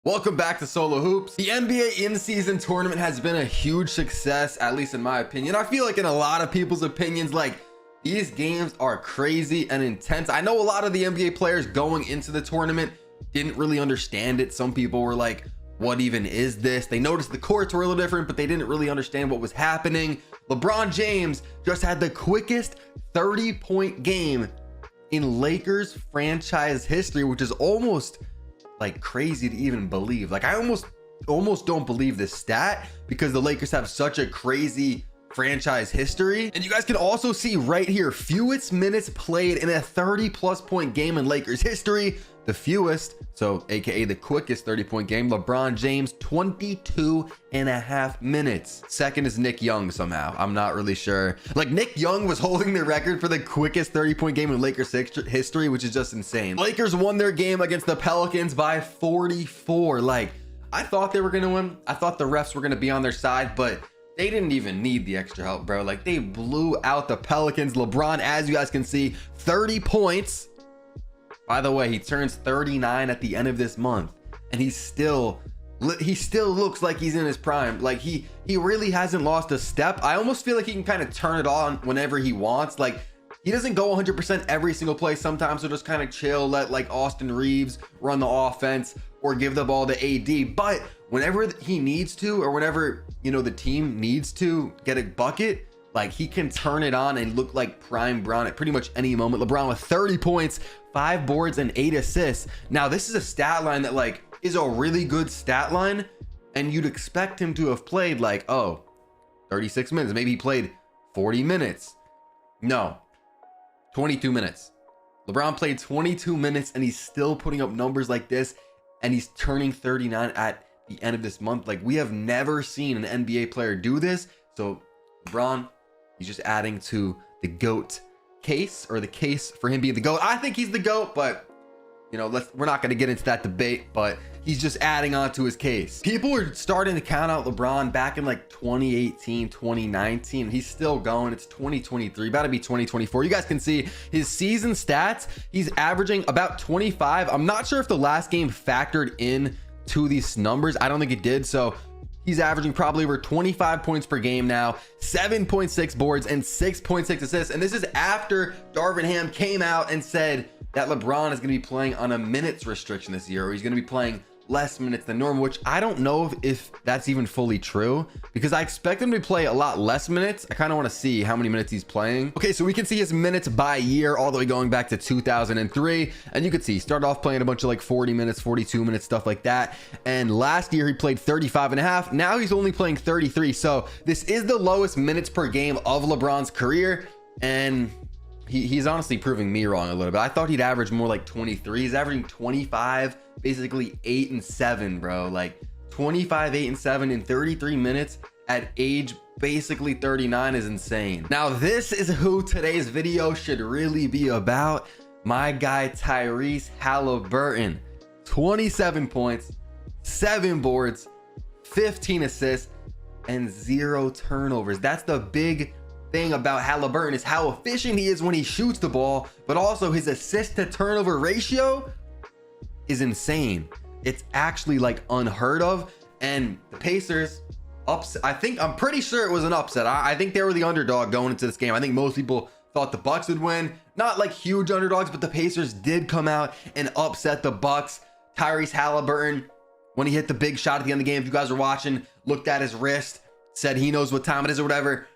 Welcome back to Solo Hoops. The NBA in-season tournament has been a huge success, at least in my opinion. I feel like in a lot of people's opinions, like these games are crazy and intense. I know a lot of the NBA players going into the tournament didn't really understand it. Some people were like, what even is this? They noticed the courts were a little different, but they didn't really understand what was happening. LeBron James just had the quickest 30-point game in Lakers franchise history, which is almost like crazy to even believe. Like I almost don't believe this stat because the Lakers have such a crazy franchise history. And you guys can also see right here, fewest minutes played in a 30+ point game in Lakers history. The fewest, so aka the quickest 30-point game, LeBron James, 22.5 minutes. Second is Nick Young somehow. I'm not really sure. Like Nick Young was holding the record for the quickest 30-point game in Lakers history, which is just insane. Lakers won their game against the Pelicans by 44. Like I thought they were gonna win. I thought the refs were gonna be on their side, but they didn't even need the extra help, bro. Like they blew out the Pelicans. LeBron, as you guys can see, 30 points. By the way, he turns 39 at the end of this month, and he still looks like he's in his prime. Like he really hasn't lost a step. I almost feel like he can kind of turn it on whenever he wants. Like he doesn't go 100% every single play. Sometimes he'll just kind of chill, let like Austin Reeves run the offense or give the ball to AD. But whenever he needs to, or whenever, you know, the team needs to get a bucket, like he can turn it on and look like prime Brown at pretty much any moment. LeBron with 30 points, 5 boards and 8 assists. Now this is a stat line that like is a really good stat line, and you'd expect him to have played like, oh, 36 minutes. Maybe he played 40 minutes. No, 22 minutes. LeBron played 22 minutes and he's still putting up numbers like this, and he's turning 39 at the end of this month. Like we have never seen an NBA player do this. So LeBron, he's just adding to the GOAT case, or the case for him being the GOAT. I think he's the GOAT, but you know, we're not going to get into that debate, but he's just adding on to his case. People were starting to count out LeBron back in like 2018, 2019. He's still going. It's 2023, about to be 2024. You guys can see his season stats. He's averaging about 25. I'm not sure if the last game factored in to these numbers. I don't think it did. So he's averaging probably over 25 points per game now, 7.6 boards and 6.6 assists. And this is after Darvin Ham came out and said that LeBron is going to be playing on a minutes restriction this year, or he's going to be playing less minutes than normal, which I don't know if that's even fully true, because I expect him to play a lot less minutes. I kind of want to see how many minutes he's playing. Okay, so we can see his minutes by year all the way going back to 2003, and you can see he started off playing a bunch of like 40 minutes, 42 minutes, stuff like that. And last year he played 35.5. Now he's only playing 33. So this is the lowest minutes per game of LeBron's career, and he's honestly proving me wrong a little bit. I thought he'd average more like 23. He's averaging 25, basically 8 and 7, bro. Like 25, 8 and 7 in 33 minutes at age basically 39 is insane. Now this is who today's video should really be about. My guy Tyrese Haliburton, 27 points, 7 boards, 15 assists and 0 turnovers. That's the big thing about Haliburton, is how efficient he is when he shoots the ball, but also his assist to turnover ratio is insane. It's actually like unheard of. And the Pacers I'm pretty sure it was an upset. I think they were the underdog going into this game. I think most people thought the Bucks would win, not like huge underdogs, but the Pacers did come out and upset the Bucks. Tyrese Haliburton, when he hit the big shot at the end of the game, if you guys are watching, looked at his wrist, said he knows what time it is or whatever.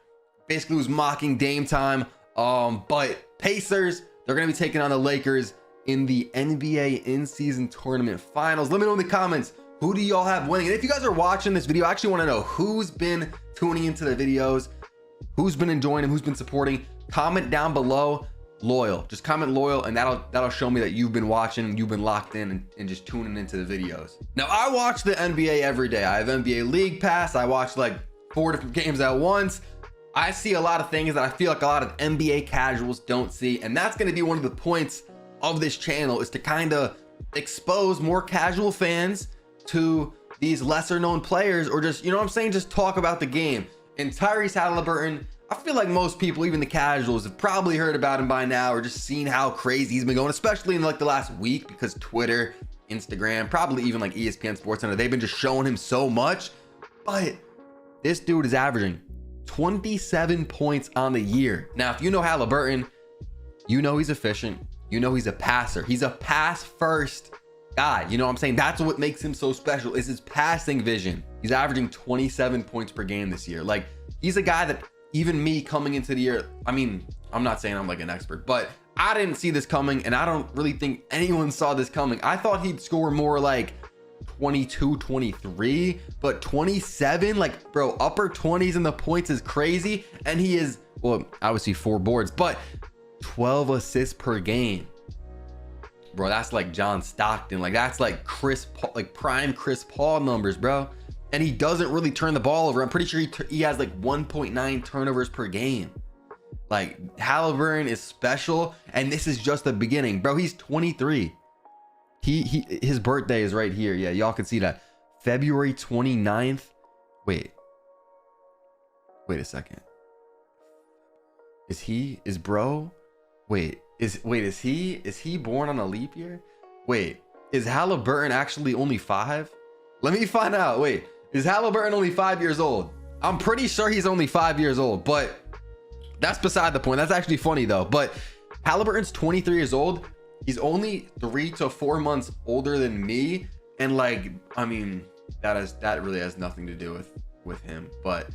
Basically was mocking Dame time. But Pacers, they're going to be taking on the Lakers in the NBA in-season tournament finals. Let me know in the comments, who do y'all have winning? And if you guys are watching this video, I actually want to know who's been tuning into the videos, who's been enjoying them, who's been supporting. Comment down below loyal. Just comment loyal, and that'll show me that you've been watching, you've been locked in and just tuning into the videos. Now, I watch the NBA every day. I have NBA League Pass. I watch like 4 different games at once. I see a lot of things that I feel like a lot of NBA casuals don't see, and that's going to be one of the points of this channel, is to kind of expose more casual fans to these lesser known players, or just, you know what I'm saying, just talk about the game. And Tyrese Haliburton, I feel like most people, even the casuals, have probably heard about him by now, or just seen how crazy he's been going, especially in like the last week, because Twitter, Instagram, probably even like ESPN SportsCenter. They've been just showing him so much, but this dude is averaging 27 points on the year. Now, if you know Haliburton, you know he's efficient. You know he's a passer. He's a pass first guy. You know what I'm saying? That's what makes him so special, is his passing vision. He's averaging 27 points per game this year. Like, he's a guy that even me coming into the year, I mean, I'm not saying I'm like an expert, but I didn't see this coming, and I don't really think anyone saw this coming. I thought he'd score more like 22, 23, but 27, like, bro, upper 20s in the points is crazy. And he is, well, obviously 4 boards, but 12 assists per game. Bro, that's like John Stockton. Like, that's like Chris Paul, like prime Chris Paul numbers, bro. And he doesn't really turn the ball over. I'm pretty sure he has like 1.9 turnovers per game. Like, Haliburton is special, and this is just the beginning, bro. He's 23. His birthday is right here. Yeah, y'all can see that. February 29th. Wait a second. Is he born on a leap year? Wait, is Haliburton actually only 5? Let me find out. Wait, is Haliburton only 5 years old? I'm pretty sure he's only 5 years old, but that's beside the point. That's actually funny though. But Haliburton's 23 years old. He's only 3 to 4 months older than me. And like, I mean, that really has nothing to do with him, but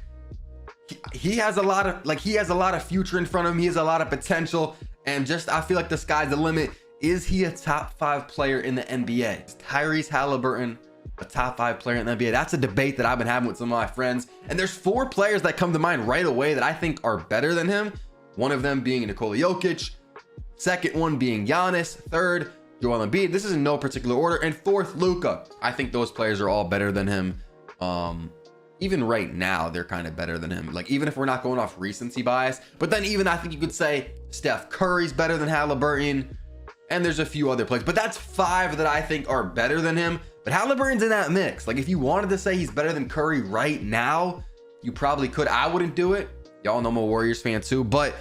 he has a lot of future in front of him. He has a lot of potential, and just, I feel like the sky's the limit. Is he a top 5 player in the NBA? Is Tyrese Haliburton a top 5 player in the NBA? That's a debate that I've been having with some of my friends, and there's 4 players that come to mind right away that I think are better than him. One of them being Nikola Jokic, second one being Giannis, third Joel Embiid. This is in no particular order, and fourth Luka. I think those players are all better than him. Even right now, they're kind of better than him. Like, even if we're not going off recency bias, but then even I think you could say Steph Curry's better than Haliburton, and there's a few other players, but that's 5 that I think are better than him. But Haliburton's in that mix. Like, if you wanted to say he's better than Curry right now, you probably could. I wouldn't do it. Y'all know I'm a Warriors fan too, but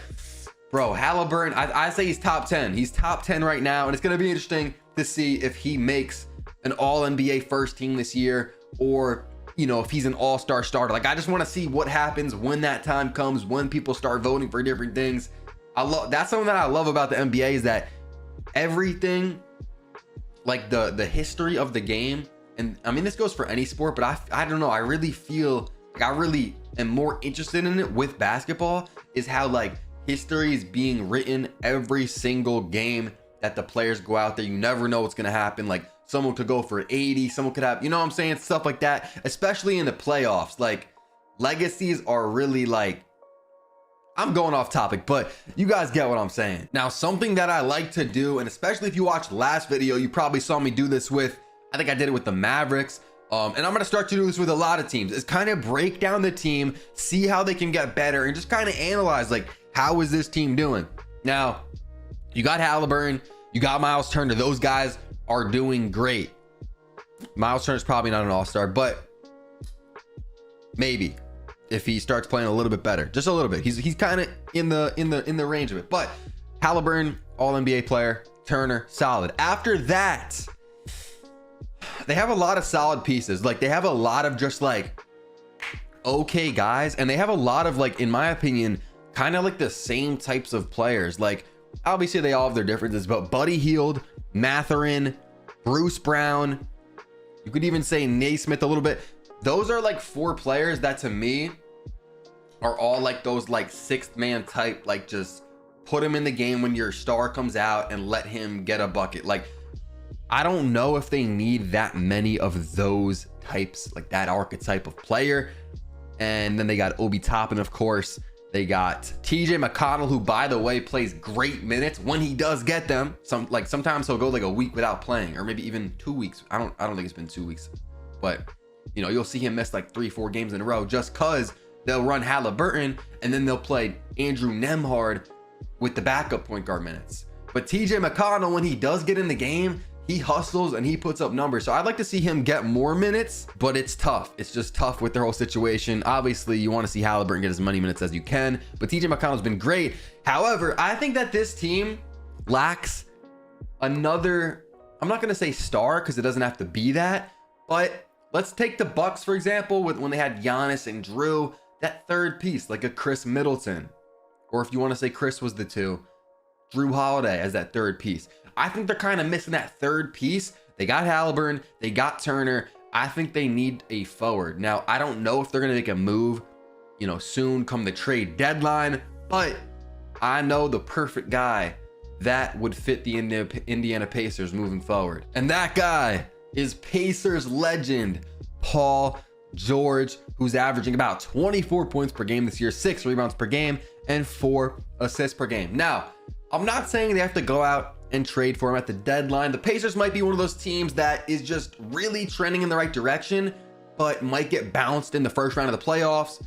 bro, Haliburton, I say he's top 10. He's top 10 right now, and it's going to be interesting to see if he makes an all-NBA first team this year, or, you know, if he's an all-star starter. Like, I just want to see what happens when that time comes, when people start voting for different things. That's something that I love about the NBA, is that everything, like the history of the game, and I mean, this goes for any sport, but I don't know, I really feel like I really am more interested in it with basketball, is how like history is being written every single game that the players go out there. You never know what's going to happen. Like, someone could go for 80, someone could have, you know what I'm saying? Stuff like that, especially in the playoffs. Like, legacies are really like, I'm going off topic, but you guys get what I'm saying. Now, something that I like to do, and especially if you watched last video, you probably saw me do this with, I think I did it with the Mavericks. And I'm going to start to do this with a lot of teams, is kind of break down the team, see how they can get better, and just kind of analyze, like, how is this team doing? Now, you got Haliburton, you got Miles Turner. Those guys are doing great. Miles Turner's probably not an all-star, but maybe if he starts playing a little bit better, just a little bit. He's kind of in the range of it. But Haliburton, all NBA player. Turner, solid. After that, they have a lot of solid pieces. Like, they have a lot of just like okay guys, and they have a lot of, like, in my opinion, kind of like the same types of players. Like, obviously they all have their differences, but Buddy Hield, Mathurin, Bruce Brown, you could even say Naismith a little bit. Those are like 4 players that to me are all like those like 6th man type, like just put him in the game when your star comes out and let him get a bucket. Like, I don't know if they need that many of those types, like that archetype of player. And then they got Obi Toppin, of course. They got TJ McConnell, who, by the way, plays great minutes when he does get them. Sometimes he'll go like a week without playing, or maybe even 2 weeks. I don't think it's been 2 weeks, but you know, you'll see him miss like 3-4 games in a row just cause they'll run Haliburton and then they'll play Andrew Nembhard with the backup point guard minutes. But TJ McConnell, when he does get in the game, he hustles and he puts up numbers. So I'd like to see him get more minutes, but it's tough. It's just tough with their whole situation. Obviously, you want to see Haliburton get as many minutes as you can, but TJ McConnell's been great. However, I think that this team lacks another I'm not going to say star because it doesn't have to be that, but let's take the Bucks, for example, with when they had Giannis and Drew, that third piece, like a Chris Middleton. Or if you want to say Chris was the two, Drew Holiday as that third piece. I think they're kind of missing that third piece. They got Haliburton, they got Turner. I think they need a forward. Now, I don't know if they're going to make a move, soon come the trade deadline, but I know the perfect guy that would fit the Indiana Pacers moving forward. And that guy is Pacers legend, Paul George, who's averaging about 24 points per game this year, 6 rebounds per game, and 4 assists per game. Now, I'm not saying they have to go out and trade for him at the deadline. The Pacers might be one of those teams that is just really trending in the right direction, but might get bounced in the first round of the playoffs.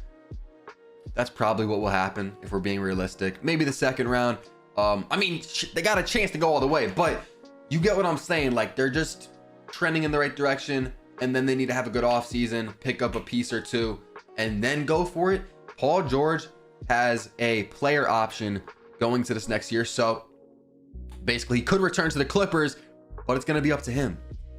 That's probably what will happen if we're being realistic. Maybe the second round. They got a chance to go all the way, but you get what I'm saying. Like, they're just trending in the right direction, and then they need to have a good offseason, pick up a piece or two, and then go for it. Paul George has a player option going to this next year, so basically he could return to the Clippers, but it's going to be up to him.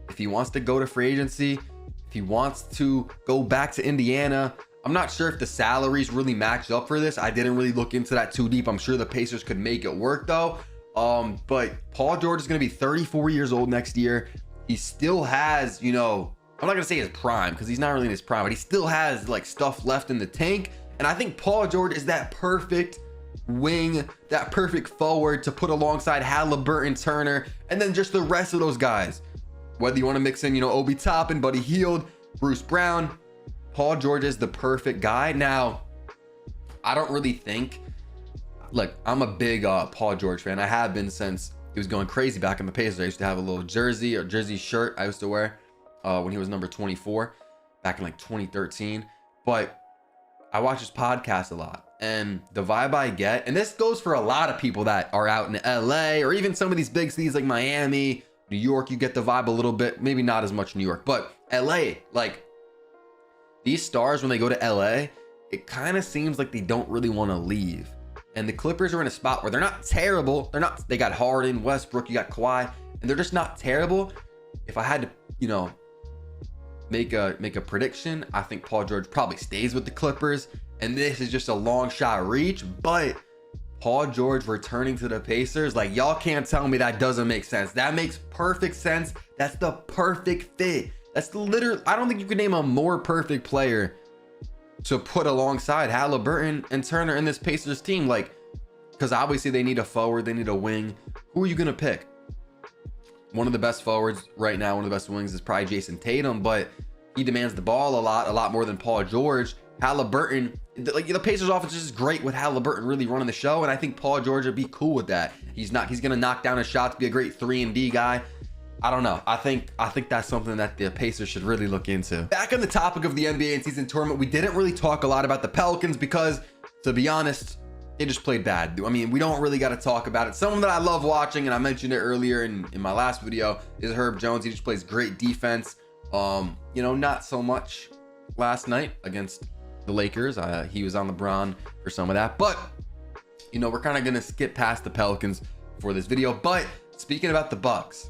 If he wants to go to free agency, if he wants to go back to Indiana, I'm not sure if the salaries really match up for this. I didn't really look into that too deep. I'm sure the Pacers could make it work though. But Paul George is going to be 34 years old next year. He still has, I'm not going to say his prime because he's not really in his prime, but he still has like stuff left in the tank. And I think Paul George is that perfect wing, that perfect forward to put alongside Haliburton, Turner, and then just the rest of those guys. Whether you want to mix in, Obi Toppin, Buddy Hield, Bruce Brown, Paul George is the perfect guy. Now, I don't really think, look, I'm a big Paul George fan. I have been since he was going crazy back in the Pacers. I used to have a little jersey shirt I used to wear when he was number 24 back in like 2013. But I watch his podcast a lot, and the vibe I get, and this goes for a lot of people that are out in LA or even some of these big cities like Miami, New York, you get the vibe a little bit, maybe not as much New York, but LA, like these stars, when they go to LA, it kind of seems like they don't really want to leave. And the Clippers are in a spot where they're not terrible. They got Harden, Westbrook, you got Kawhi, and they're just not terrible. If I had to, make a prediction, I think Paul George probably stays with the Clippers, and this is just a long shot reach, but Paul George returning to the Pacers, like, y'all can't tell me that doesn't make sense. That makes perfect sense. That's the perfect fit. That's literally, I don't think you could name a more perfect player to put alongside Haliburton and Turner in this Pacers team. Like, because obviously they need a forward, they need a wing. Who are you gonna pick? One of the best forwards right now, one of the best wings is probably Jason Tatum, but he demands the ball a lot more than Paul George. Haliburton, like, the Pacers offense is great with Haliburton really running the show, and I think Paul George would be cool with that. He's gonna knock down his shots, be a great 3-and-D guy. I don't know. I think that's something that the Pacers should really look into. Back on the topic of the NBA in-season tournament, we didn't really talk a lot about the Pelicans because, to be honest, they just played bad. I mean, we don't really got to talk about it. Someone that I love watching, and I mentioned it earlier in my last video, is Herb Jones. He just plays great defense. Not so much last night against the Lakers. He was on LeBron for some of that, but we're kind of going to skip past the Pelicans for this video. But speaking about the Bucks,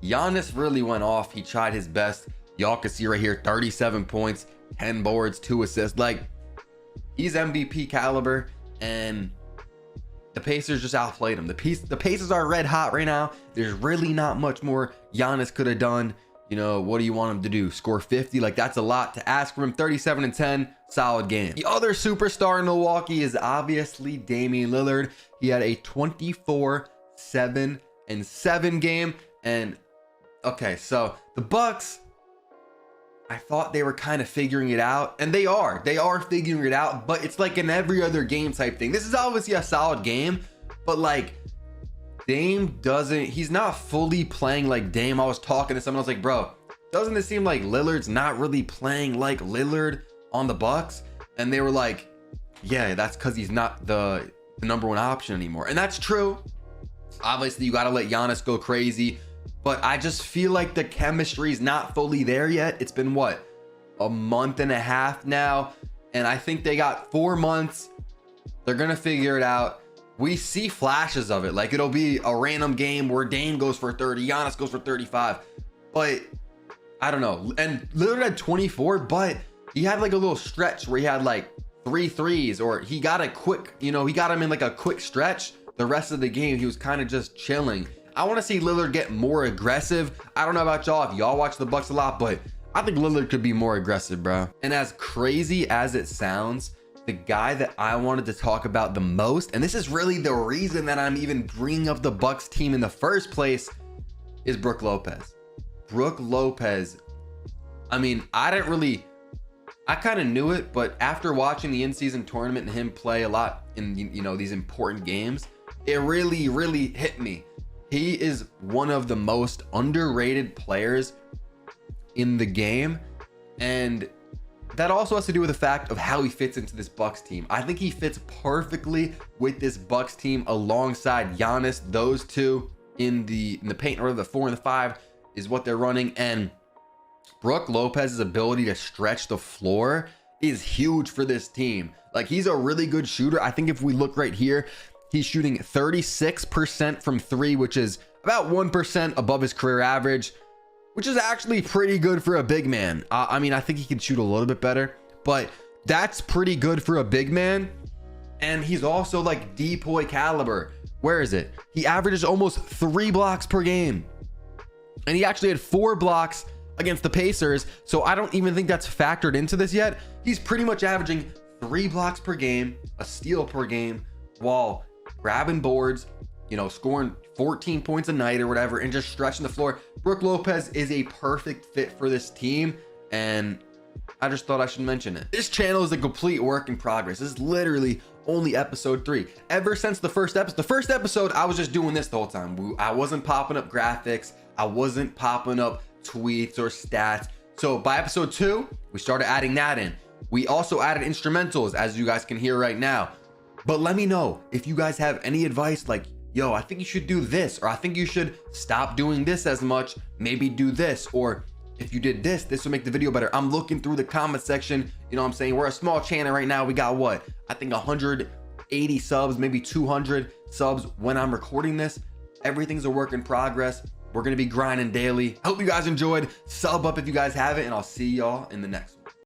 Giannis really went off. He tried his best. Y'all can see right here, 37 points, 10 boards, 2 assists. Like, he's MVP caliber, and the Pacers just outplayed him. The Pacers are red hot right now. There's really not much more Giannis could have done. What do you want him to do? Score 50? Like, that's a lot to ask from him. 37-10, solid game. The other superstar in Milwaukee is obviously Damian Lillard. He had a 24-7-7 game. And okay, so the Bucks, I thought they were kind of figuring it out, and they are figuring it out, but it's like an every other game type thing. This is obviously a solid game, but like, Dame he's not fully playing like Dame. I was talking to someone, I was like, bro, doesn't it seem like Lillard's not really playing like Lillard on the Bucks? And they were like, yeah, that's because he's not the number one option anymore. And that's true. Obviously, you got to let Giannis go crazy, but I just feel like the chemistry is not fully there yet. It's been what, a month and a half now, and I think they got 4 months. They're gonna figure it out. we see flashes of it. Like, it'll be a random game where Dame goes for 30, Giannis goes for 35, but I don't know. And Lillard had 24, but he had like a little stretch where he had like 3 threes, or he got a quick, he got him in like a quick stretch. The rest of the game, he was kind of just chilling. I want to see Lillard get more aggressive. I don't know about y'all, if y'all watch the Bucks a lot, but I think Lillard could be more aggressive, bro. And as crazy as it sounds, the guy that I wanted to talk about the most, and this is really the reason that I'm even bringing up the Bucks team in the first place, is Brook Lopez. Brook Lopez. I mean, I kind of knew it, but after watching the in-season tournament and him play a lot in, these important games, it really, really hit me. He is one of the most underrated players in the game, and that also has to do with the fact of how he fits into this Bucks team. I think he fits perfectly with this Bucks team alongside Giannis. Those two in the paint, or the 4 and the 5 is what they're running. And Brook Lopez's ability to stretch the floor is huge for this team. Like, he's a really good shooter. I think if we look right here, he's shooting 36% from 3, which is about 1% above his career average, which is actually pretty good for a big man. I mean, I think he can shoot a little bit better, but that's pretty good for a big man. And he's also like depoy caliber. Where is it? He averages almost 3 blocks per game. And he actually had 4 blocks against the Pacers. So I don't even think that's factored into this yet. He's pretty much averaging 3 blocks per game, a steal per game, while grabbing boards, scoring 14 points a night or whatever, and just stretching the floor. Brook Lopez is a perfect fit for this team, and I just thought I should mention it. This channel is a complete work in progress. This is literally only episode 3. Ever since the first episode, I was just doing this the whole time. I wasn't popping up graphics. I wasn't popping up tweets or stats. So by episode 2, we started adding that in. We also added instrumentals, as you guys can hear right now. But let me know if you guys have any advice, like, yo, I think you should do this, or I think you should stop doing this as much, maybe do this, or if you did this would make the video better. I'm looking through the comment section. You know what I'm saying? We're a small channel right now. We got what? I think 180 subs, maybe 200 subs when I'm recording this. Everything's a work in progress. We're going to be grinding daily. I hope you guys enjoyed. Sub up if you guys haven't, and I'll see y'all in the next one.